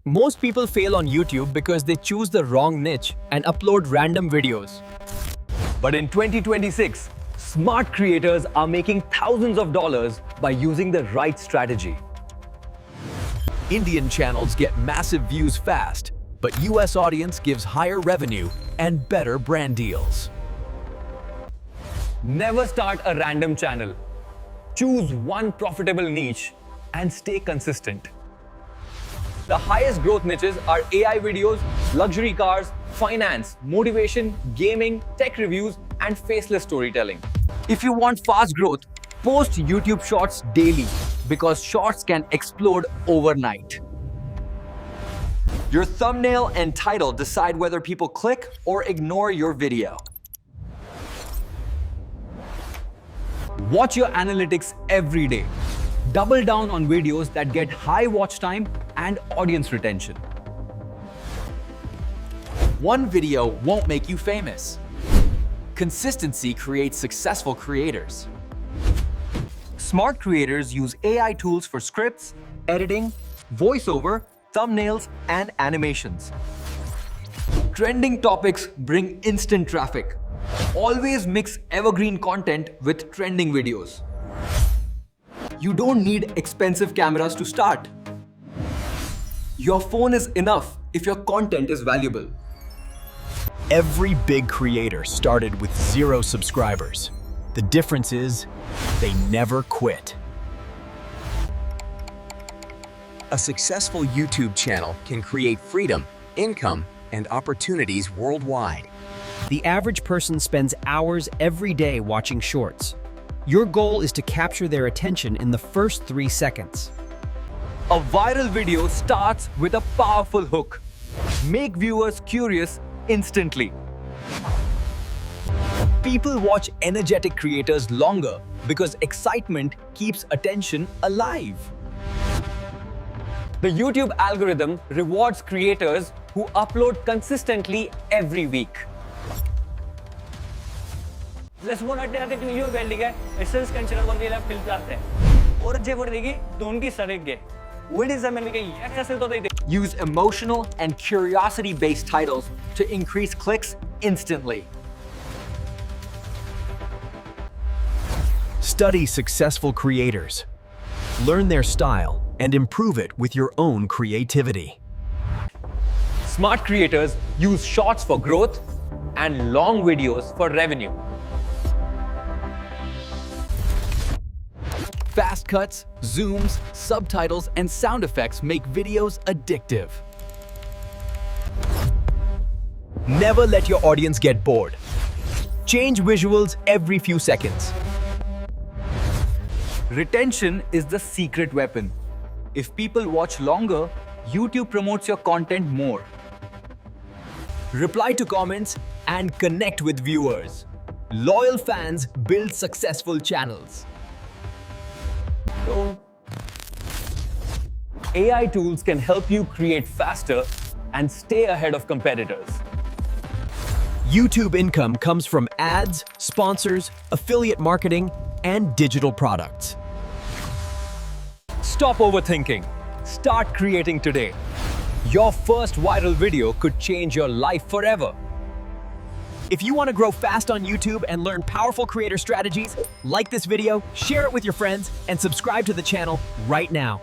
Most people fail on YouTube because they choose the wrong niche and upload random videos. But in 2026, smart creators are making thousands of dollars by using the right strategy. Indian channels get massive views fast, but US audience gives higher revenue and better brand deals. Never start a random channel. Choose one profitable niche and stay consistent. The highest growth niches are AI videos, luxury cars, finance, motivation, gaming, tech reviews, and faceless storytelling. If you want fast growth, post YouTube Shorts daily because Shorts can explode overnight. Your thumbnail and title decide whether people click or ignore your video. Watch your analytics every day. Double down on videos that get high watch time and audience retention. One video won't make you famous. Consistency creates successful creators. Smart creators use AI tools for scripts, editing, voiceover, thumbnails, and animations. Trending topics bring instant traffic. Always mix evergreen content with trending videos. You don't need expensive cameras to start. Your phone is enough if your content is valuable. Every big creator started with 0 subscribers. The difference is, they never quit. A successful YouTube channel can create freedom, income, and opportunities worldwide. The average person spends hours every day watching shorts. Your goal is to capture their attention in the first 3 seconds. A viral video starts with a powerful hook. Make viewers curious instantly. People watch energetic creators longer because excitement keeps attention alive. The YouTube algorithm rewards creators who upload consistently every week. Let's one at the video welding है essence consider one वाला fill जाते हैं और जे word देगी दोनों की सड़ेंगे what is मैंने कही ऐसे तो दे Use emotional and curiosity-based titles to increase clicks instantly. Study successful creators. Learn their style and improve it with your own creativity. Smart creators use shorts for growth and long videos for revenue. Fast cuts, zooms, subtitles, and sound effects make videos addictive. Never let your audience get bored. Change visuals every few seconds. Retention is the secret weapon. If people watch longer, YouTube promotes your content more. Reply to comments and connect with viewers. Loyal fans build successful channels. AI tools can help you create faster and stay ahead of competitors. YouTube income comes from ads, sponsors, affiliate marketing, and digital products. Stop overthinking. Start creating today. Your first viral video could change your life forever. If you want to grow fast on YouTube and learn powerful creator strategies, like this video, share it with your friends, and subscribe to the channel right now.